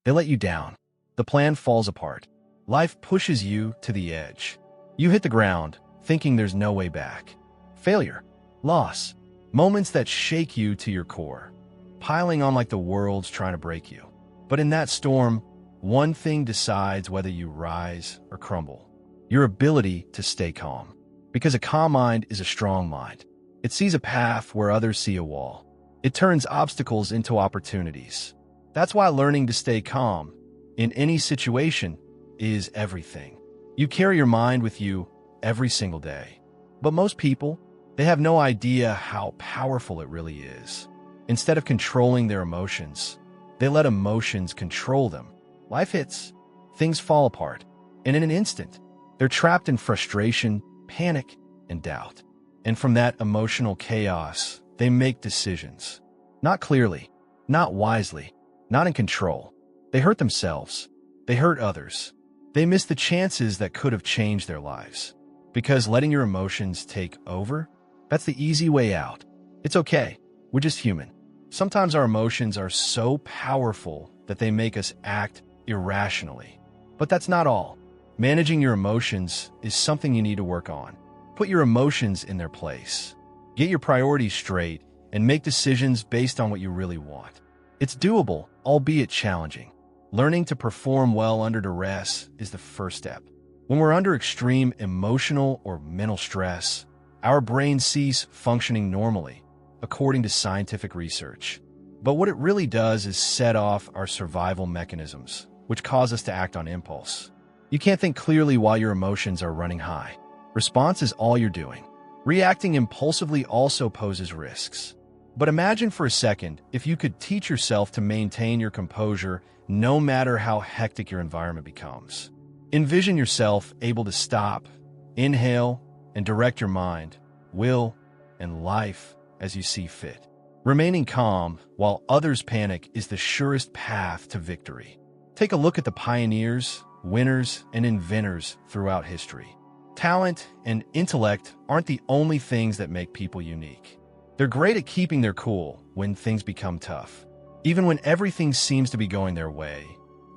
They let you down. The plan falls apart. Life pushes you to the edge. You hit the ground, thinking there's no way back. Failure, loss, moments that shake you to your core, piling on like the world's trying to break you. But in that storm, one thing decides whether you rise or crumble: your ability to stay calm. Because a calm mind is a strong mind. It sees a path where others see a wall. It turns obstacles into opportunities. That's why learning to stay calm in any situation is everything. You carry your mind with you every single day. But most people, they have no idea how powerful it really is. Instead of controlling their emotions, they let emotions control them. Life hits, things fall apart, and in an instant, they're trapped in frustration, panic, and doubt. And from that emotional chaos, they make decisions. Not clearly, not wisely, not in control. They hurt themselves. They hurt others. They miss the chances that could have changed their lives. Because letting your emotions take over, that's the easy way out. It's okay. We're just human. Sometimes our emotions are so powerful that they make us act irrationally. But that's not all. Managing your emotions is something you need to work on. Put your emotions in their place. Get your priorities straight and make decisions based on what you really want. It's doable, albeit challenging. Learning to perform well under duress is the first step. When we're under extreme emotional or mental stress, our brains cease functioning normally, according to scientific research. But what it really does is set off our survival mechanisms, which cause us to act on impulse. You can't think clearly while your emotions are running high. Response is all you're doing. Reacting impulsively also poses risks. But imagine for a second if you could teach yourself to maintain your composure no matter how hectic your environment becomes. Envision yourself able to stop, inhale, and direct your mind, will, and life as you see fit. Remaining calm while others panic is the surest path to victory. Take a look at the pioneers, winners, and inventors throughout history. Talent and intellect aren't the only things that make people unique. They're great at keeping their cool when things become tough. Even when everything seems to be going their way,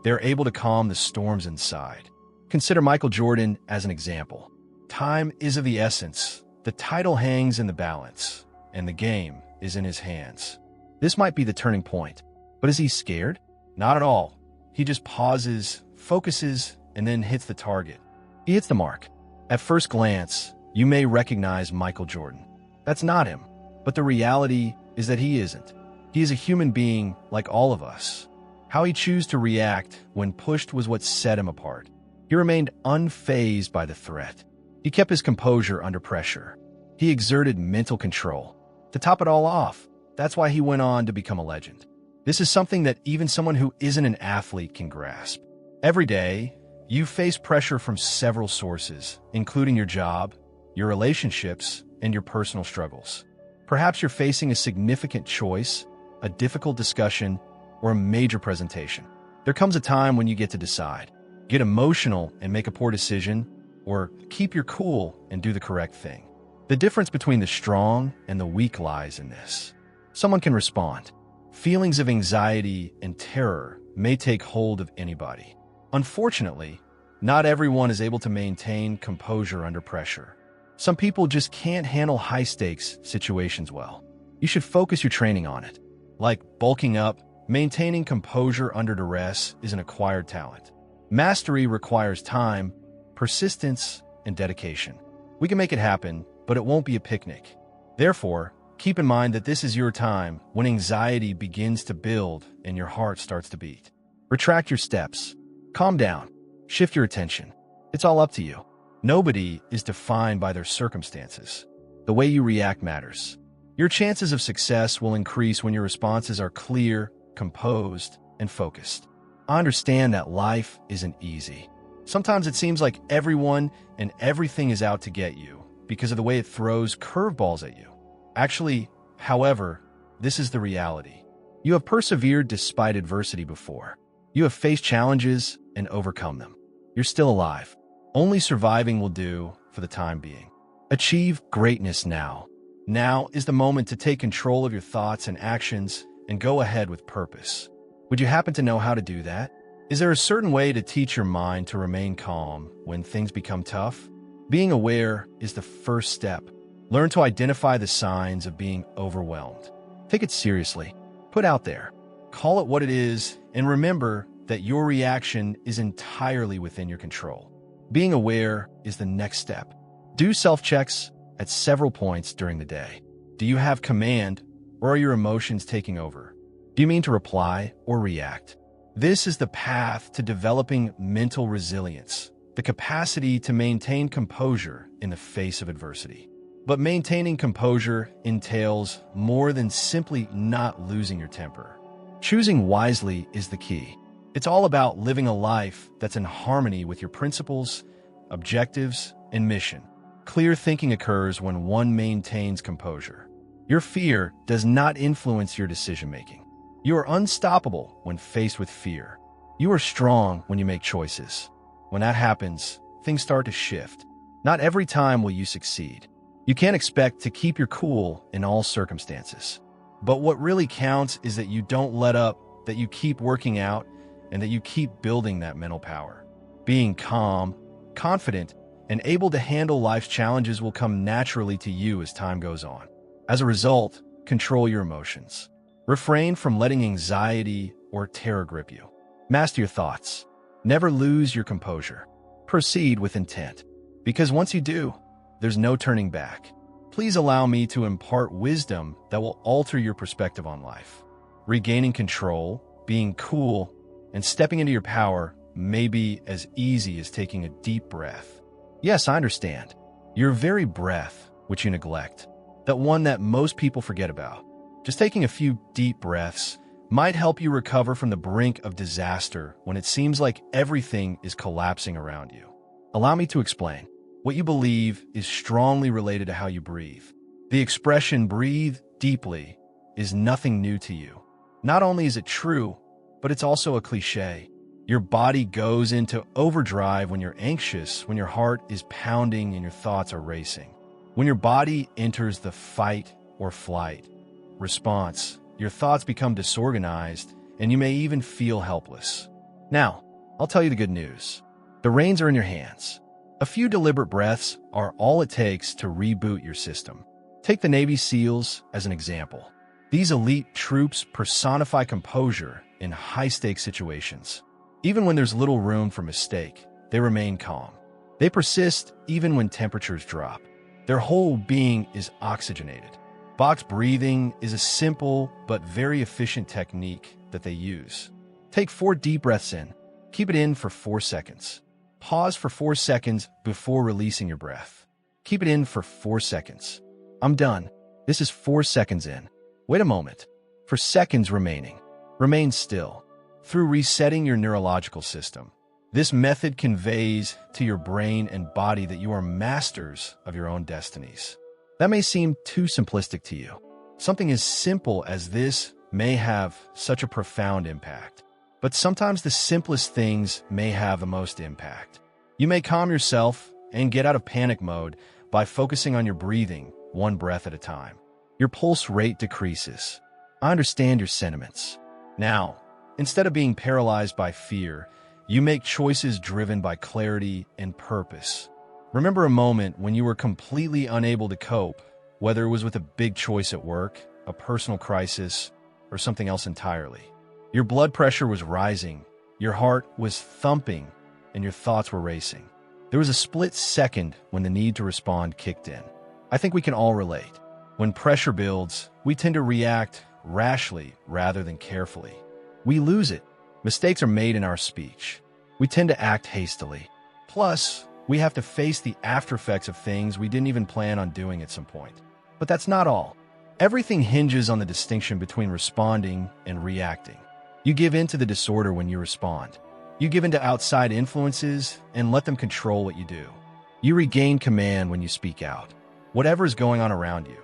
they're able to calm the storms inside. Consider Michael Jordan as an example. Time is of the essence. The title hangs in the balance, and the game is in his hands. This might be the turning point. But is he scared? Not at all. He just pauses, focuses, and then hits the target. He hits the mark. At first glance, you may recognize Michael Jordan. That's not him. But the reality is that he isn't. He is a human being like all of us. How he chose to react when pushed was what set him apart. He remained unfazed by the threat. He kept his composure under pressure. He exerted mental control. To top it all off, that's why he went on to become a legend. This is something that even someone who isn't an athlete can grasp. Every day, you face pressure from several sources, including your job, your relationships, and your personal struggles. Perhaps you're facing a significant choice, a difficult discussion, or a major presentation. There comes a time when you get to decide. Get emotional and make a poor decision, or keep your cool and do the correct thing. The difference between the strong and the weak lies in this. Someone can respond. Feelings of anxiety and terror may take hold of anybody. Unfortunately, not everyone is able to maintain composure under pressure. Some people just can't handle high-stakes situations well. You should focus your training on it. Like bulking up, maintaining composure under duress is an acquired talent. Mastery requires time, persistence, and dedication. We can make it happen, but it won't be a picnic. Therefore, keep in mind that this is your time when anxiety begins to build and your heart starts to beat. Retract your steps. Calm down. Shift your attention. It's all up to you. Nobody is defined by their circumstances. The way you react matters. Your chances of success will increase when your responses are clear, composed, and focused. I understand that life isn't easy. Sometimes it seems like everyone and everything is out to get you because of the way it throws curveballs at you. Actually, however, this is the reality. You have persevered despite adversity before. You have faced challenges and overcome them. You're still alive. Only surviving will do for the time being. Achieve greatness now. Now is the moment to take control of your thoughts and actions and go ahead with purpose. Would you happen to know how to do that? Is there a certain way to teach your mind to remain calm when things become tough? Being aware is the first step. Learn to identify the signs of being overwhelmed. Take it seriously. Put out there. Call it what it is, and remember that your reaction is entirely within your control. Being aware is the next step. Do self-checks at several points during the day. Do you have command, or are your emotions taking over? Do you mean to reply or react? This is the path to developing mental resilience, the capacity to maintain composure in the face of adversity. But maintaining composure entails more than simply not losing your temper. Choosing wisely is the key. It's all about living a life that's in harmony with your principles, objectives, and mission. Clear thinking occurs when one maintains composure. Your fear does not influence your decision-making. You are unstoppable when faced with fear. You are strong when you make choices. When that happens, things start to shift. Not every time will you succeed. You can't expect to keep your cool in all circumstances. But what really counts is that you don't let up, that you keep working out, and that you keep building that mental power. Being calm, confident, and able to handle life's challenges will come naturally to you as time goes on. As a result, control your emotions. Refrain from letting anxiety or terror grip you. Master your thoughts. Never lose your composure. Proceed with intent. Because once you do, there's no turning back. Please allow me to impart wisdom that will alter your perspective on life. Regaining control, being cool, and stepping into your power may be as easy as taking a deep breath. Yes, I understand. Your very breath, which you neglect, that one that most people forget about. Just taking a few deep breaths might help you recover from the brink of disaster when it seems like everything is collapsing around you. Allow me to explain. What you believe is strongly related to how you breathe. The expression breathe deeply is nothing new to you. Not only is it true, but it's also a cliche. Your body goes into overdrive when you're anxious, when your heart is pounding and your thoughts are racing. When your body enters the fight or flight response, your thoughts become disorganized and you may even feel helpless. Now, I'll tell you the good news. The reins are in your hands. A few deliberate breaths are all it takes to reboot your system. Take the Navy SEALs as an example. These elite troops personify composure in high-stakes situations. Even when there's little room for mistake, they remain calm. They persist even when temperatures drop. Their whole being is oxygenated. Box breathing is a simple but very efficient technique that they use. Take 4 deep breaths in. Keep it in for 4 seconds. Pause for 4 seconds before releasing your breath. Keep it in for 4 seconds. I'm done. This is 4 seconds in. Wait a moment. For seconds remaining. Remain still. Through resetting your neurological system, this method conveys to your brain and body that you are masters of your own destinies. That may seem too simplistic to you. Something as simple as this may have such a profound impact. But sometimes the simplest things may have the most impact. You may calm yourself and get out of panic mode by focusing on your breathing, one breath at a time. Your pulse rate decreases. I understand your sentiments. Now, instead of being paralyzed by fear, you make choices driven by clarity and purpose. Remember a moment when you were completely unable to cope, whether it was with a big choice at work, a personal crisis, or something else entirely. Your blood pressure was rising, your heart was thumping, and your thoughts were racing. There was a split second when the need to respond kicked in. I think we can all relate. When pressure builds, we tend to react rashly rather than carefully. We lose it. Mistakes are made in our speech. We tend to act hastily. Plus, we have to face the after effects of things we didn't even plan on doing at some point. But that's not all. Everything hinges on the distinction between responding and reacting. You give in to the disorder when you respond. You give in to outside influences and let them control what you do. You regain command when you speak out. Whatever is going on around you,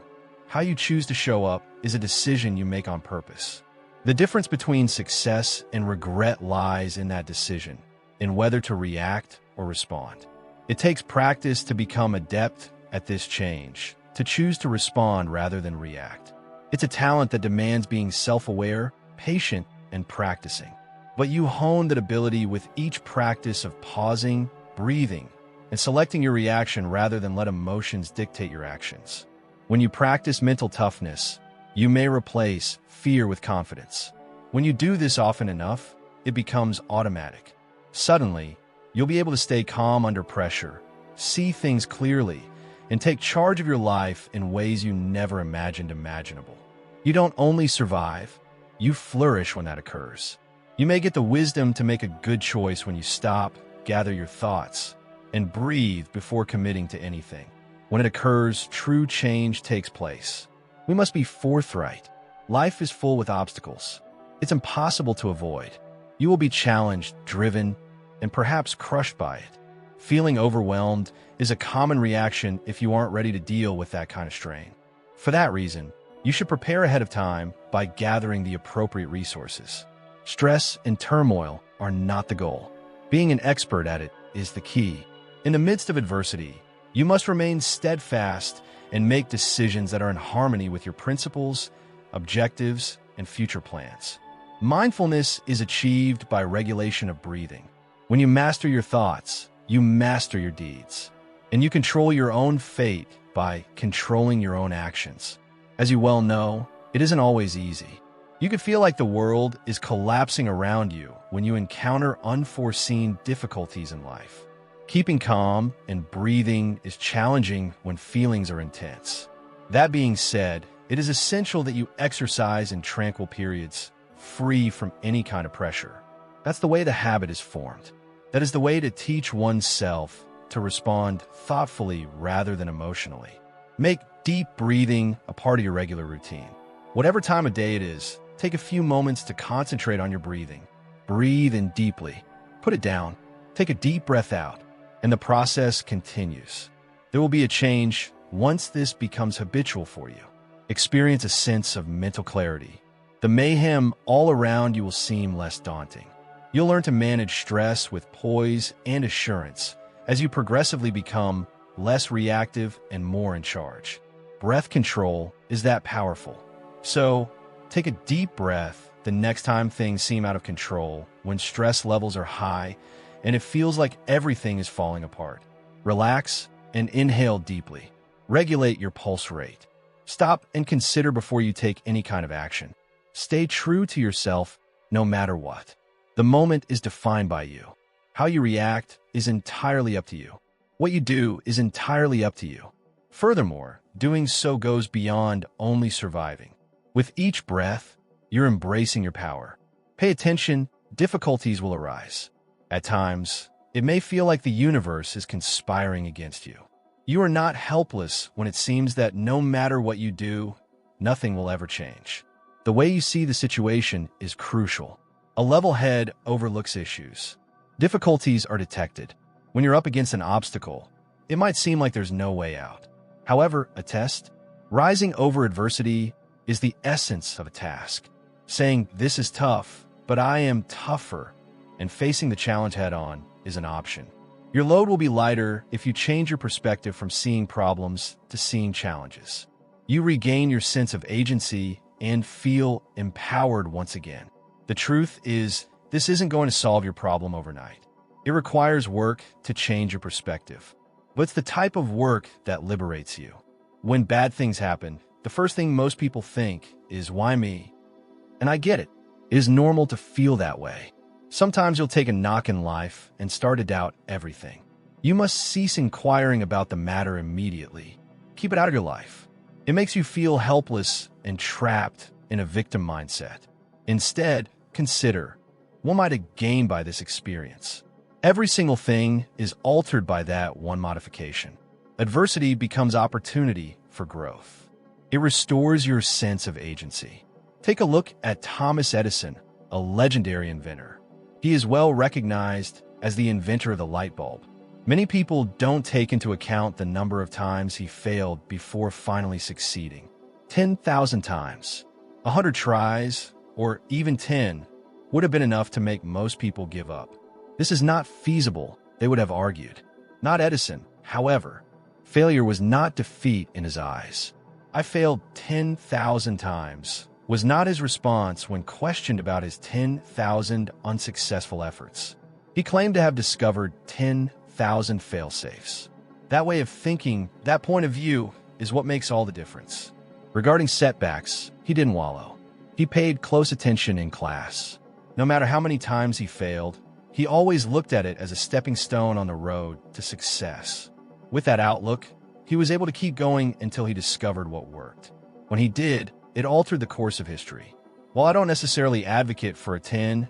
how you choose to show up is a decision you make on purpose. The difference between success and regret lies in that decision, in whether to react or respond. It takes practice to become adept at this change, to choose to respond rather than react. It's a talent that demands being self-aware, patient, and practicing. But you hone that ability with each practice of pausing, breathing, and selecting your reaction rather than let emotions dictate your actions. When you practice mental toughness, you may replace fear with confidence. When you do this often enough, it becomes automatic. Suddenly, you'll be able to stay calm under pressure, see things clearly, and take charge of your life in ways you never imagined imaginable. You don't only survive, you flourish when that occurs. You may get the wisdom to make a good choice when you stop, gather your thoughts, and breathe before committing to anything. When it occurs, true change takes place. We must be forthright. Life is full with obstacles. It's impossible to avoid. You will be challenged, driven, and perhaps crushed by it. Feeling overwhelmed is a common reaction if you aren't ready to deal with that kind of strain. For that reason, you should prepare ahead of time by gathering the appropriate resources. Stress and turmoil are not the goal. Being an expert at it is the key. In the midst of adversity, you must remain steadfast and make decisions that are in harmony with your principles, objectives, and future plans. Mindfulness is achieved by regulation of breathing. When you master your thoughts, you master your deeds. And you control your own fate by controlling your own actions. As you well know, it isn't always easy. You could feel like the world is collapsing around you when you encounter unforeseen difficulties in life. Keeping calm and breathing is challenging when feelings are intense. That being said, it is essential that you exercise in tranquil periods, free from any kind of pressure. That's the way the habit is formed. That is the way to teach oneself to respond thoughtfully rather than emotionally. Make deep breathing a part of your regular routine. Whatever time of day it is, take a few moments to concentrate on your breathing. Breathe in deeply. Put it down. Take a deep breath out. And the process continues. There will be a change once this becomes habitual for you. Experience a sense of mental clarity. The mayhem all around you will seem less daunting. You'll learn to manage stress with poise and assurance as you progressively become less reactive and more in charge. Breath control is that powerful. So, take a deep breath the next time things seem out of control, when stress levels are high, and it feels like everything is falling apart. Relax and inhale deeply. Regulate your pulse rate. Stop and consider before you take any kind of action. Stay true to yourself no matter what. The moment is defined by you. How you react is entirely up to you. What you do is entirely up to you. Furthermore, doing so goes beyond only surviving. With each breath, you're embracing your power. Pay attention, difficulties will arise. At times, it may feel like the universe is conspiring against you. You are not helpless when it seems that no matter what you do, nothing will ever change. The way you see the situation is crucial. A level head overlooks issues. Difficulties are detected. When you're up against an obstacle, it might seem like there's no way out. However, a test, rising over adversity, is the essence of a task. Saying, "This is tough, but I am tougher," and facing the challenge head-on is an option. Your load will be lighter if you change your perspective from seeing problems to seeing challenges. You regain your sense of agency and feel empowered once again. The truth is, this isn't going to solve your problem overnight. It requires work to change your perspective. But it's the type of work that liberates you. When bad things happen, the first thing most people think is, "Why me?" And I get it. It is normal to feel that way. Sometimes you'll take a knock in life and start to doubt everything. You must cease inquiring about the matter immediately. Keep it out of your life. It makes you feel helpless and trapped in a victim mindset. Instead, consider, what might I gain by this experience? Every single thing is altered by that one modification. Adversity becomes opportunity for growth. It restores your sense of agency. Take a look at Thomas Edison, a legendary inventor. He is well recognized as the inventor of the light bulb. Many people don't take into account the number of times he failed before finally succeeding. 10,000 times, 100 tries, or even 10 would have been enough to make most people give up. This is not feasible, they would have argued. Not Edison, however. Failure was not defeat in his eyes. "I failed 10,000 times," was not his response when questioned about his 10,000 unsuccessful efforts. He claimed to have discovered 10,000 failsafes. That way of thinking, that point of view, is what makes all the difference. Regarding setbacks, he didn't wallow. He paid close attention in class. No matter how many times he failed, he always looked at it as a stepping stone on the road to success. With that outlook, he was able to keep going until he discovered what worked. When he did, it altered the course of history. While I don't necessarily advocate for a 10,000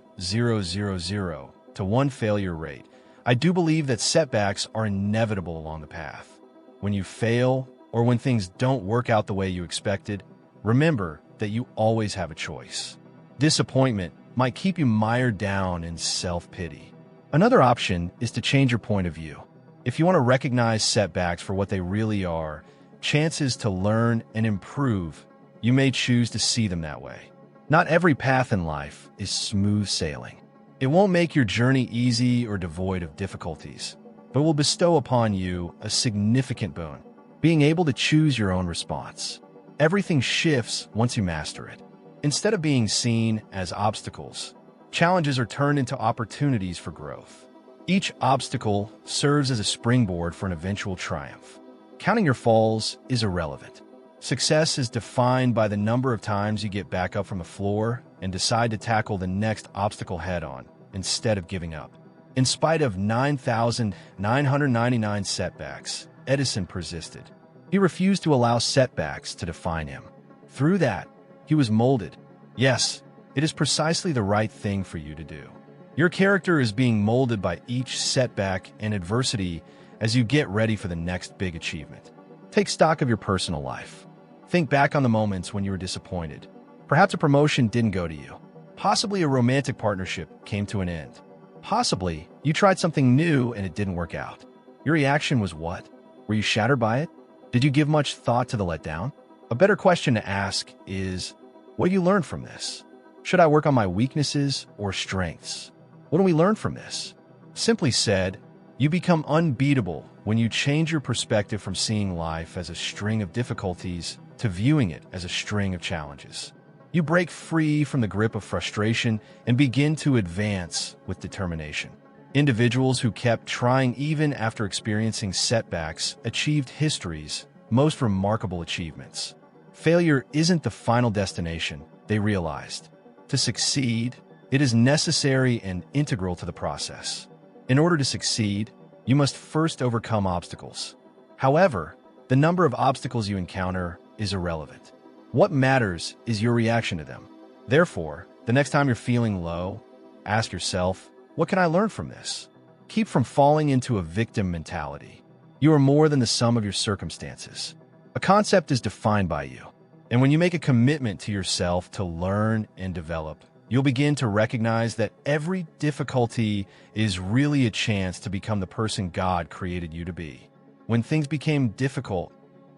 to 1 failure rate, I do believe that setbacks are inevitable along the path. When you fail, or when things don't work out the way you expected, remember that you always have a choice. Disappointment might keep you mired down in self-pity. Another option is to change your point of view. If you want to recognize setbacks for what they really are, chances to learn and improve, you may choose to see them that way. Not every path in life is smooth sailing. It won't make your journey easy or devoid of difficulties, but will bestow upon you a significant boon, being able to choose your own response. Everything shifts once you master it. Instead of being seen as obstacles, challenges are turned into opportunities for growth. Each obstacle serves as a springboard for an eventual triumph. Counting your falls is irrelevant. Success is defined by the number of times you get back up from the floor and decide to tackle the next obstacle head-on instead of giving up. In spite of 9,999 setbacks, Edison persisted. He refused to allow setbacks to define him. Through that, he was molded. Yes, it is precisely the right thing for you to do. Your character is being molded by each setback and adversity as you get ready for the next big achievement. Take stock of your personal life. Think back on the moments when you were disappointed. Perhaps a promotion didn't go to you. Possibly a romantic partnership came to an end. Possibly you tried something new and it didn't work out. Your reaction was what? Were you shattered by it? Did you give much thought to the letdown? A better question to ask is, what do you learn from this? Should I work on my weaknesses or strengths? What do we learn from this? Simply said, you become unbeatable when you change your perspective from seeing life as a string of difficulties to viewing it as a string of challenges. You break free from the grip of frustration and begin to advance with determination. Individuals who kept trying even after experiencing setbacks achieved history's most remarkable achievements. Failure isn't the final destination, they realized. To succeed, it is necessary and integral to the process. In order to succeed, you must first overcome obstacles. However, the number of obstacles you encounter is irrelevant. What matters is your reaction to them. Therefore, the next time you're feeling low, ask yourself, what can I learn from this? Keep from falling into a victim mentality. You are more than the sum of your circumstances. A concept is defined by you. And when you make a commitment to yourself to learn and develop, you'll begin to recognize that every difficulty is really a chance to become the person God created you to be. When things became difficult,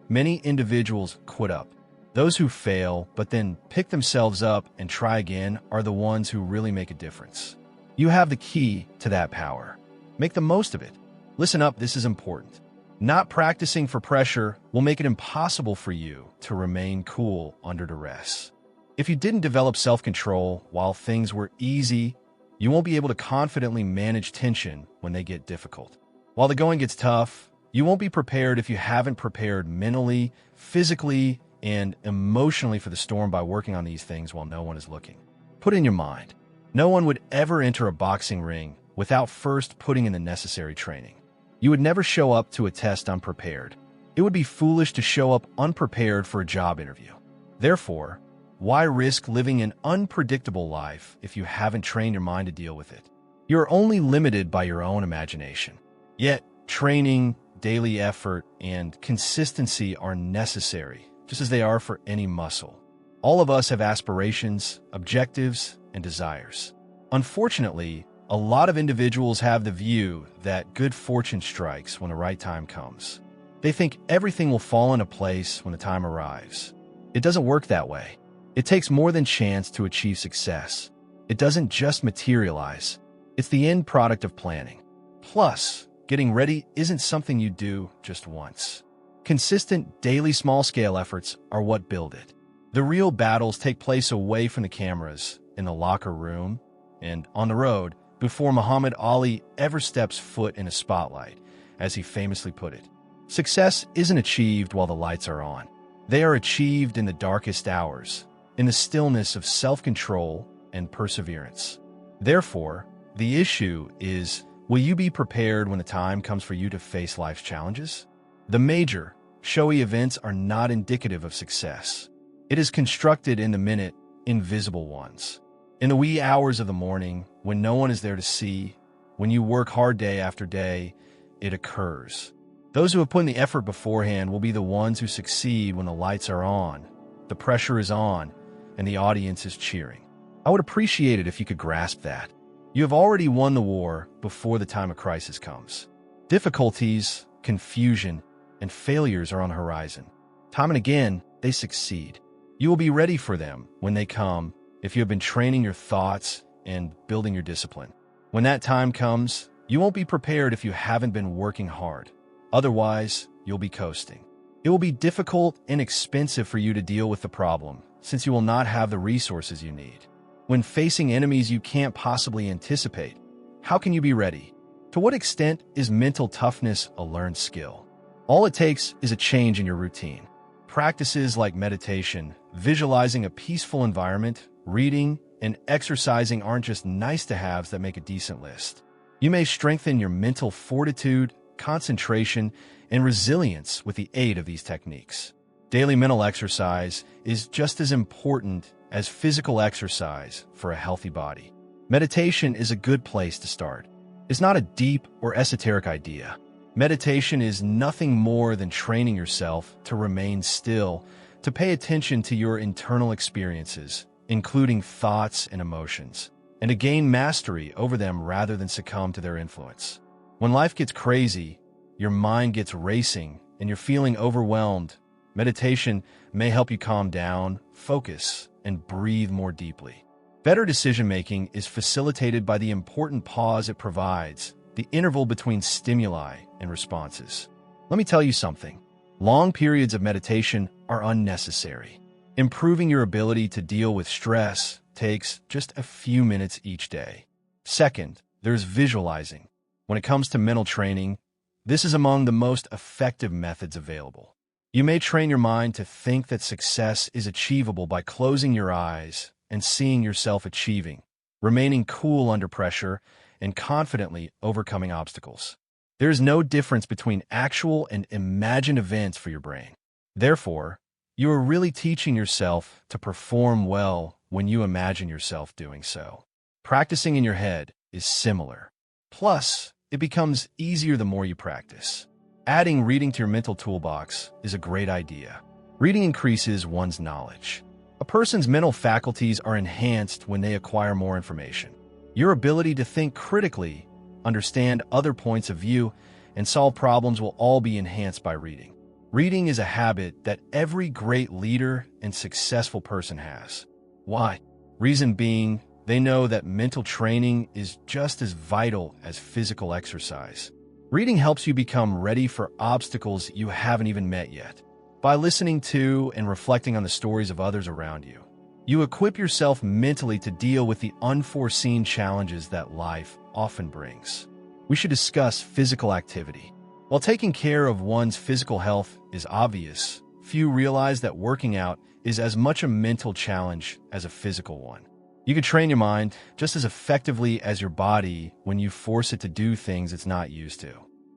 many individuals quit up. Those who fail, but then pick themselves up and try again, are the ones who really make a difference. You have the key to that power. Make the most of it. Listen up, this is important. Not practicing for pressure will make it impossible for you to remain cool under duress. If you didn't develop self-control while things were easy, you won't be able to confidently manage tension when they get difficult. While the going gets tough, you won't be prepared if you haven't prepared mentally, physically, and emotionally for the storm by working on these things while no one is looking. Put in your mind, no one would ever enter a boxing ring without first putting in the necessary training. You would never show up to a test unprepared. It would be foolish to show up unprepared for a job interview. Therefore, why risk living an unpredictable life if you haven't trained your mind to deal with it? You're only limited by your own imagination. Yet, training, daily effort, and consistency are necessary, just as they are for any muscle. All of us have aspirations, objectives, and desires. Unfortunately, a lot of individuals have the view that good fortune strikes when the right time comes. They think everything will fall into place when the time arrives. It doesn't work that way. It takes more than chance to achieve success. It doesn't just materialize. It's the end product of planning. Plus, getting ready isn't something you do just once. Consistent, daily small-scale efforts are what build it. The real battles take place away from the cameras, in the locker room, and on the road, before Muhammad Ali ever steps foot in a spotlight, as he famously put it. Success isn't achieved while the lights are on. They are achieved in the darkest hours, in the stillness of self-control and perseverance. Therefore, the issue is, will you be prepared when the time comes for you to face life's challenges? The major, showy events are not indicative of success. It is constructed in the minute, invisible ones. In the wee hours of the morning, when no one is there to see, when you work hard day after day, it occurs. Those who have put in the effort beforehand will be the ones who succeed when the lights are on, the pressure is on, and the audience is cheering. I would appreciate it if you could grasp that. You have already won the war before the time of crisis comes. Difficulties, confusion, and failures are on the horizon. Time and again, they succeed. You will be ready for them when they come if you have been training your thoughts and building your discipline. When that time comes, you won't be prepared if you haven't been working hard. Otherwise, you'll be coasting. It will be difficult and expensive for you to deal with the problem, since you will not have the resources you need. When facing enemies you can't possibly anticipate, how can you be ready? To what extent is mental toughness a learned skill? All it takes is a change in your routine. Practices like meditation, visualizing a peaceful environment, reading, and exercising aren't just nice-to-haves that make a decent list. You may strengthen your mental fortitude, concentration, and resilience with the aid of these techniques. Daily mental exercise is just as important as physical exercise for a healthy body. Meditation is a good place to start. It's not a deep or esoteric idea. Meditation is nothing more than training yourself to remain still, to pay attention to your internal experiences, including thoughts and emotions, and to gain mastery over them rather than succumb to their influence. When life gets crazy, your mind gets racing, and you're feeling overwhelmed, meditation may help you calm down, focus, and breathe more deeply. Better decision-making is facilitated by the important pause it provides, the interval between stimuli and responses. Let me tell you something. Long periods of meditation are unnecessary. Improving your ability to deal with stress takes just a few minutes each day. Second, there's visualizing. When it comes to mental training, this is among the most effective methods available. You may train your mind to think that success is achievable by closing your eyes and seeing yourself achieving, remaining cool under pressure, and confidently overcoming obstacles. There is no difference between actual and imagined events for your brain. Therefore, you are really teaching yourself to perform well when you imagine yourself doing so. Practicing in your head is similar. Plus, it becomes easier the more you practice. Adding reading to your mental toolbox is a great idea. Reading increases one's knowledge. A person's mental faculties are enhanced when they acquire more information. Your ability to think critically, understand other points of view, and solve problems will all be enhanced by reading. Reading is a habit that every great leader and successful person has. Why? Reason being, they know that mental training is just as vital as physical exercise. Reading helps you become ready for obstacles you haven't even met yet. By listening to and reflecting on the stories of others around you, you equip yourself mentally to deal with the unforeseen challenges that life often brings. We should discuss physical activity. While taking care of one's physical health is obvious, few realize that working out is as much a mental challenge as a physical one. You can train your mind just as effectively as your body when you force it to do things it's not used to.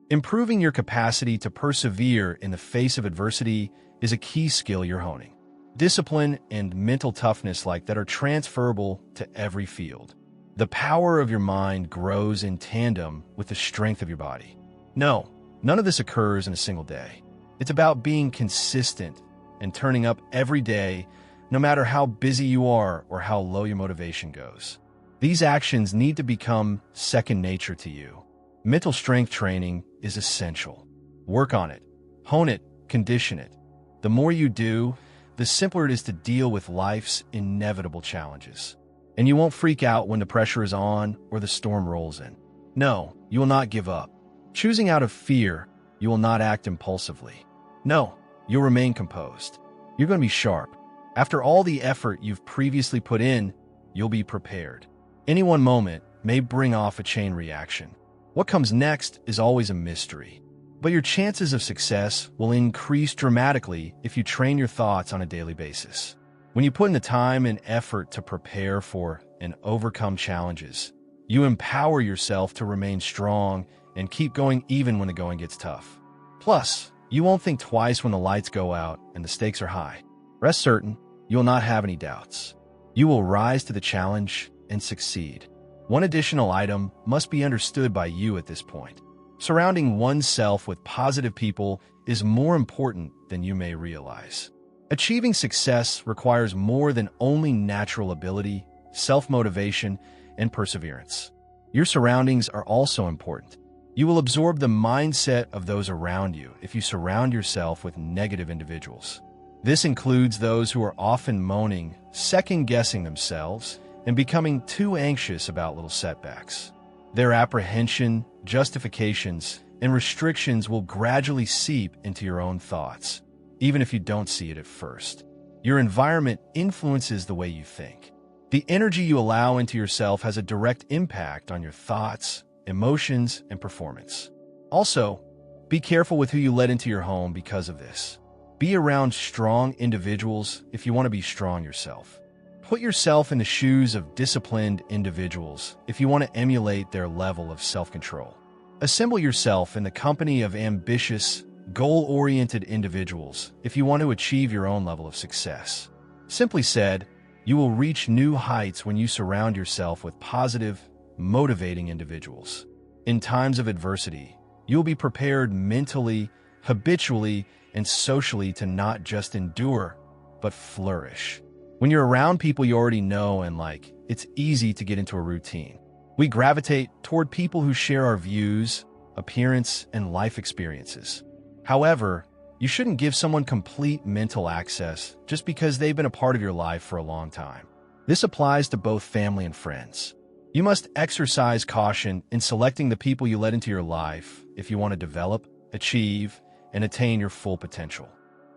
Improving your capacity to persevere in the face of adversity is a key skill you're honing. Discipline and mental toughness like that are transferable to every field. The power of your mind grows in tandem with the strength of your body. No, none of this occurs in a single day. It's about being consistent and turning up every day, no matter how busy you are or how low your motivation goes. These actions need to become second nature to you. Mental strength training is essential. Work on it, hone it, condition it. The more you do, the simpler it is to deal with life's inevitable challenges. And you won't freak out when the pressure is on or the storm rolls in. No, you will not give up. Choosing out of fear, you will not act impulsively. No, you'll remain composed. You're going to be sharp. After all the effort you've previously put in, you'll be prepared. Any one moment may bring off a chain reaction. What comes next is always a mystery. But your chances of success will increase dramatically if you train your thoughts on a daily basis. When you put in the time and effort to prepare for and overcome challenges, you empower yourself to remain strong and keep going even when the going gets tough. Plus, you won't think twice when the lights go out and the stakes are high. Rest certain, you will not have any doubts. You will rise to the challenge and succeed. One additional item must be understood by you at this point. Surrounding oneself with positive people is more important than you may realize. Achieving success requires more than only natural ability, self-motivation, and perseverance. Your surroundings are also important. You will absorb the mindset of those around you if you surround yourself with negative individuals. This includes those who are often moaning, second-guessing themselves, and becoming too anxious about little setbacks. Their apprehension, justifications, and restrictions will gradually seep into your own thoughts, even if you don't see it at first. Your environment influences the way you think. The energy you allow into yourself has a direct impact on your thoughts, emotions, and performance. Also, be careful with who you let into your home because of this. Be around strong individuals if you want to be strong yourself. Put yourself in the shoes of disciplined individuals if you want to emulate their level of self-control. Assemble yourself in the company of ambitious, goal-oriented individuals if you want to achieve your own level of success. Simply said, you will reach new heights when you surround yourself with positive, motivating individuals. In times of adversity, you'll be prepared mentally, habitually, and socially to not just endure, but flourish. When you're around people you already know and like, it's easy to get into a routine. We gravitate toward people who share our views, appearance, and life experiences. However, you shouldn't give someone complete mental access just because they've been a part of your life for a long time. This applies to both family and friends. You must exercise caution in selecting the people you let into your life if you want to develop, achieve, and attain your full potential.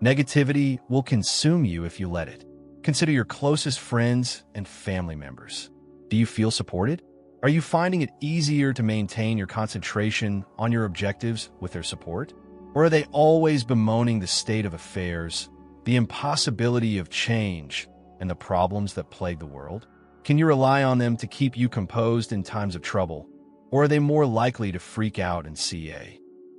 Negativity will consume you if you let it. Consider your closest friends and family members. Do you feel supported? Are you finding it easier to maintain your concentration on your objectives with their support? Or are they always bemoaning the state of affairs, the impossibility of change, and the problems that plague the world? Can you rely on them to keep you composed in times of trouble? Or are they more likely to freak out and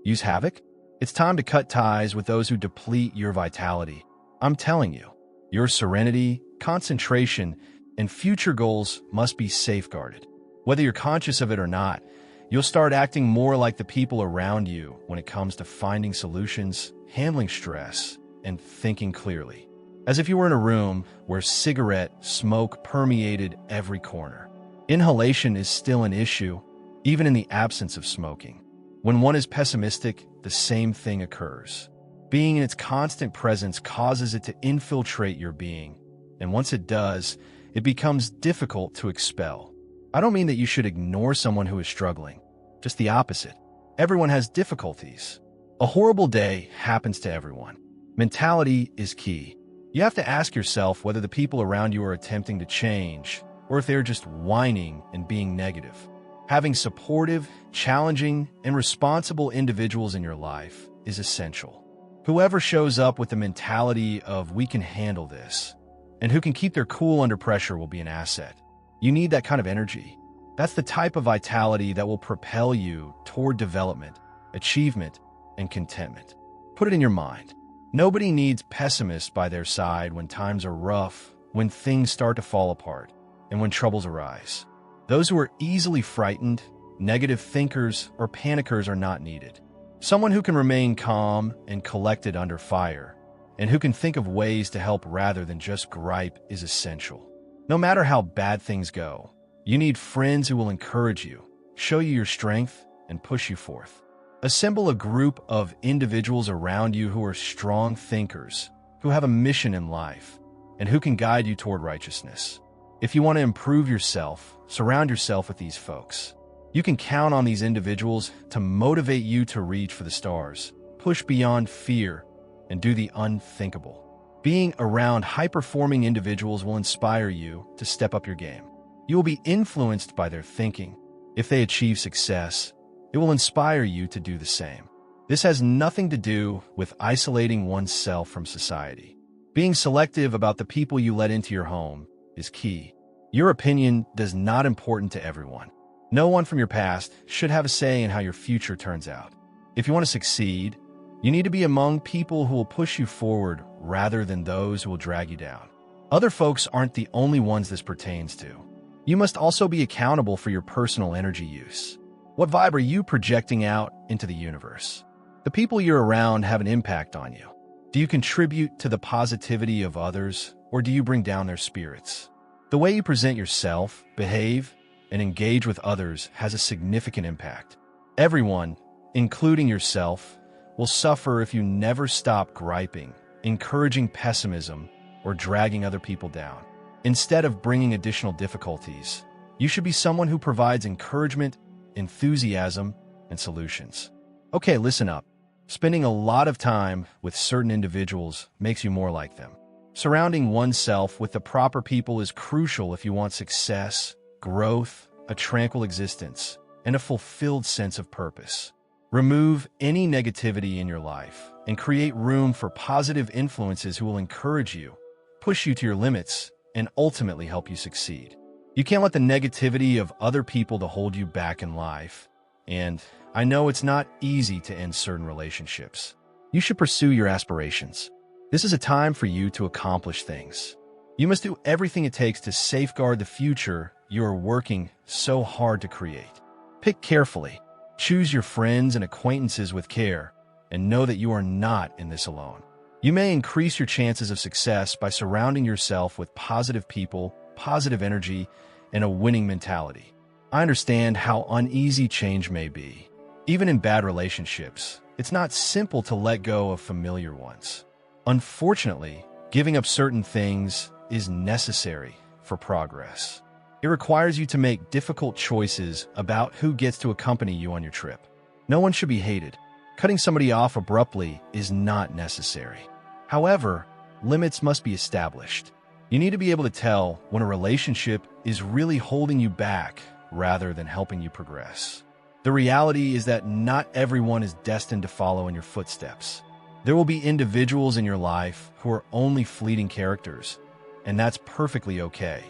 use havoc? It's time to cut ties with those who deplete your vitality. I'm telling you. Your serenity, concentration, and future goals must be safeguarded. Whether you're conscious of it or not, you'll start acting more like the people around you when it comes to finding solutions, handling stress, and thinking clearly. As if you were in a room where cigarette smoke permeated every corner. Inhalation is still an issue, even in the absence of smoking. When one is pessimistic, the same thing occurs. Being in its constant presence causes it to infiltrate your being, and once it does, it becomes difficult to expel. I don't mean that you should ignore someone who is struggling, just the opposite. Everyone has difficulties. A horrible day happens to everyone. Mentality is key. You have to ask yourself whether the people around you are attempting to change, or if they're just whining and being negative. Having supportive, challenging, and responsible individuals in your life is essential. Whoever shows up with the mentality of "we can handle this," and who can keep their cool under pressure will be an asset. You need that kind of energy. That's the type of vitality that will propel you toward development, achievement, and contentment. Put it in your mind. Nobody needs pessimists by their side when times are rough, when things start to fall apart, and when troubles arise. Those who are easily frightened, negative thinkers, or panickers are not needed. Someone who can remain calm and collected under fire, and who can think of ways to help rather than just gripe is essential. No matter how bad things go, you need friends who will encourage you, show you your strength, and push you forth. Assemble a group of individuals around you who are strong thinkers, who have a mission in life, and who can guide you toward righteousness. If you want to improve yourself, surround yourself with these folks. You can count on these individuals to motivate you to reach for the stars, push beyond fear, and do the unthinkable. Being around high-performing individuals will inspire you to step up your game. You will be influenced by their thinking. If they achieve success, it will inspire you to do the same. This has nothing to do with isolating oneself from society. Being selective about the people you let into your home is key. Your opinion is not important to everyone. No one from your past should have a say in how your future turns out. If you want to succeed, you need to be among people who will push you forward rather than those who will drag you down. Other folks aren't the only ones this pertains to. You must also be accountable for your personal energy use. What vibe are you projecting out into the universe? The people you're around have an impact on you. Do you contribute to the positivity of others, or do you bring down their spirits? The way you present yourself, behave, and engage with others has a significant impact. Everyone, including yourself, will suffer if you never stop griping, encouraging pessimism, or dragging other people down. Instead of bringing additional difficulties, you should be someone who provides encouragement, enthusiasm, and solutions. Okay, listen up. Spending a lot of time with certain individuals makes you more like them. Surrounding oneself with the proper people is crucial if you want success, growth, a tranquil existence, and a fulfilled sense of purpose. Remove any negativity in your life and create room for positive influences who will encourage you, push you to your limits, and ultimately help you succeed. You can't let the negativity of other people to hold you back in life. And I know it's not easy to end certain relationships. You should pursue your aspirations. This is a time for you to accomplish things. You must do everything it takes to safeguard the future you are working so hard to create. Pick carefully. Choose your friends and acquaintances with care, and know that you are not in this alone. You may increase your chances of success by surrounding yourself with positive people, positive energy, and a winning mentality. I understand how uneasy change may be. Even in bad relationships, it's not simple to let go of familiar ones. Unfortunately, giving up certain things is necessary for progress. It requires you to make difficult choices about who gets to accompany you on your trip. No one should be hated. Cutting somebody off abruptly is not necessary. However, limits must be established. You need to be able to tell when a relationship is really holding you back rather than helping you progress. The reality is that not everyone is destined to follow in your footsteps. There will be individuals in your life who are only fleeting characters, and that's perfectly okay.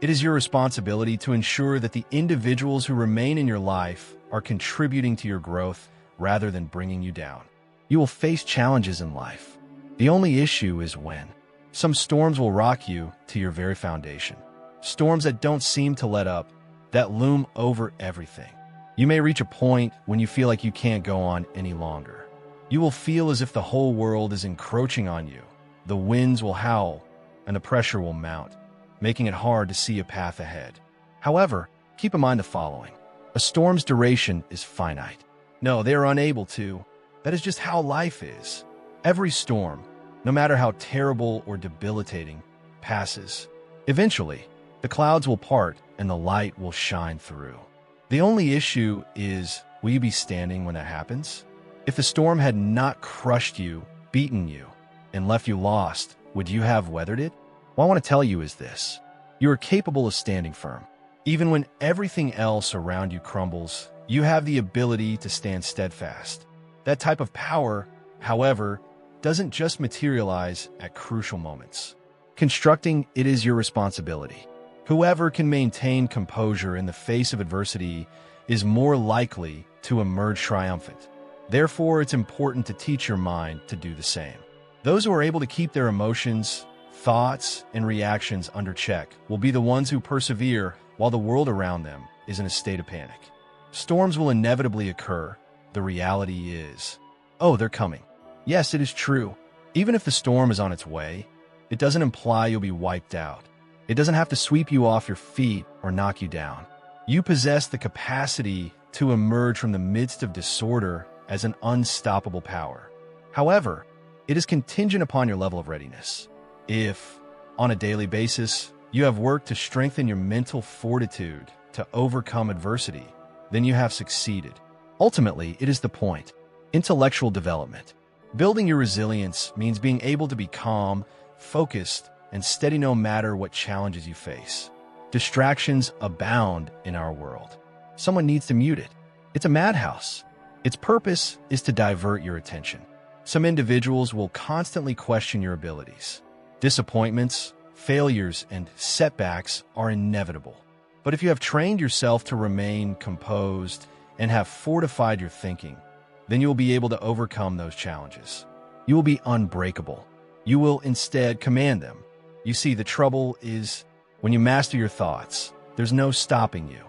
It is your responsibility to ensure that the individuals who remain in your life are contributing to your growth rather than bringing you down. You will face challenges in life. The only issue is when. Some storms will rock you to your very foundation. Storms that don't seem to let up, that loom over everything. You may reach a point when you feel like you can't go on any longer. You will feel as if the whole world is encroaching on you. The winds will howl, and the pressure will mount, making it hard to see a path ahead. However, keep in mind the following. A storm's duration is finite. No, they are unable to. That is just how life is. Every storm, no matter how terrible or debilitating, passes. Eventually, the clouds will part and the light will shine through. The only issue is, will you be standing when that happens? If the storm had not crushed you, beaten you, and left you lost, would you have weathered it? What I want to tell you is this. You are capable of standing firm. Even when everything else around you crumbles, you have the ability to stand steadfast. That type of power, however, doesn't just materialize at crucial moments. Constructing it is your responsibility. Whoever can maintain composure in the face of adversity is more likely to emerge triumphant. Therefore, it's important to teach your mind to do the same. Those who are able to keep their emotions, thoughts, and reactions under check will be the ones who persevere while the world around them is in a state of panic. Storms will inevitably occur. The reality is, oh, they're coming. Yes, it is true. Even if the storm is on its way, it doesn't imply you'll be wiped out. It doesn't have to sweep you off your feet or knock you down. You possess the capacity to emerge from the midst of disorder as an unstoppable power. However, it is contingent upon your level of readiness. If, on a daily basis, you have worked to strengthen your mental fortitude to overcome adversity, then you have succeeded. Ultimately, it is the point. Intellectual development. Building your resilience means being able to be calm, focused, and steady no matter what challenges you face. Distractions abound in our world. Someone needs to mute it. It's a madhouse. Its purpose is to divert your attention. Some individuals will constantly question your abilities. Disappointments, failures, and setbacks are inevitable. But if you have trained yourself to remain composed and have fortified your thinking, then you will be able to overcome those challenges. You will be unbreakable. You will instead command them. You see, the trouble is when you master your thoughts, there's no stopping you.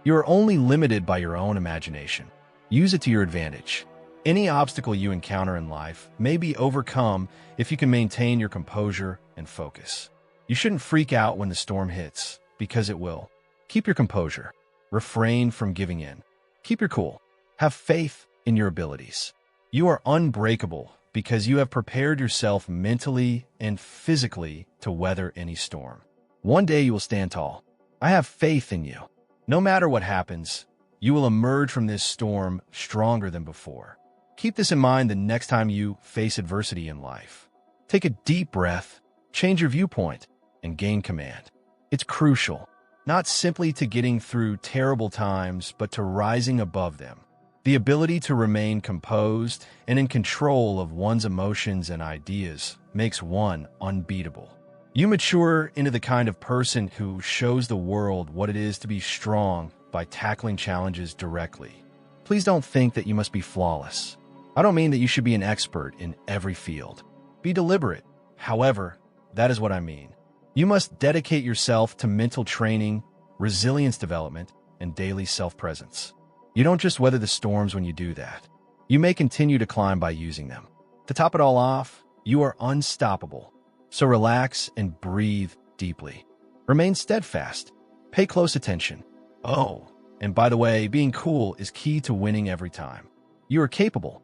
You are only limited by your own imagination. Use it to your advantage. Any obstacle you encounter in life may be overcome if you can maintain your composure and focus. You shouldn't freak out when the storm hits, because it will. Keep your composure. Refrain from giving in. Keep your cool. Have faith in your abilities. You are unbreakable because you have prepared yourself mentally and physically to weather any storm. One day you will stand tall. I have faith in you. No matter what happens, you will emerge from this storm stronger than before. Keep this in mind the next time you face adversity in life. Take a deep breath, change your viewpoint, and gain command. It's crucial, not simply to getting through terrible times, but to rising above them. The ability to remain composed and in control of one's emotions and ideas makes one unbeatable. You mature into the kind of person who shows the world what it is to be strong by tackling challenges directly. Please don't think that you must be flawless. I don't mean that you should be an expert in every field. Be deliberate. However, that is what I mean. You must dedicate yourself to mental training, resilience development, and daily self-presence. You don't just weather the storms when you do that. You may continue to climb by using them. To top it all off, you are unstoppable. So relax and breathe deeply. Remain steadfast. Pay close attention. Oh, and by the way, being cool is key to winning every time. You are capable.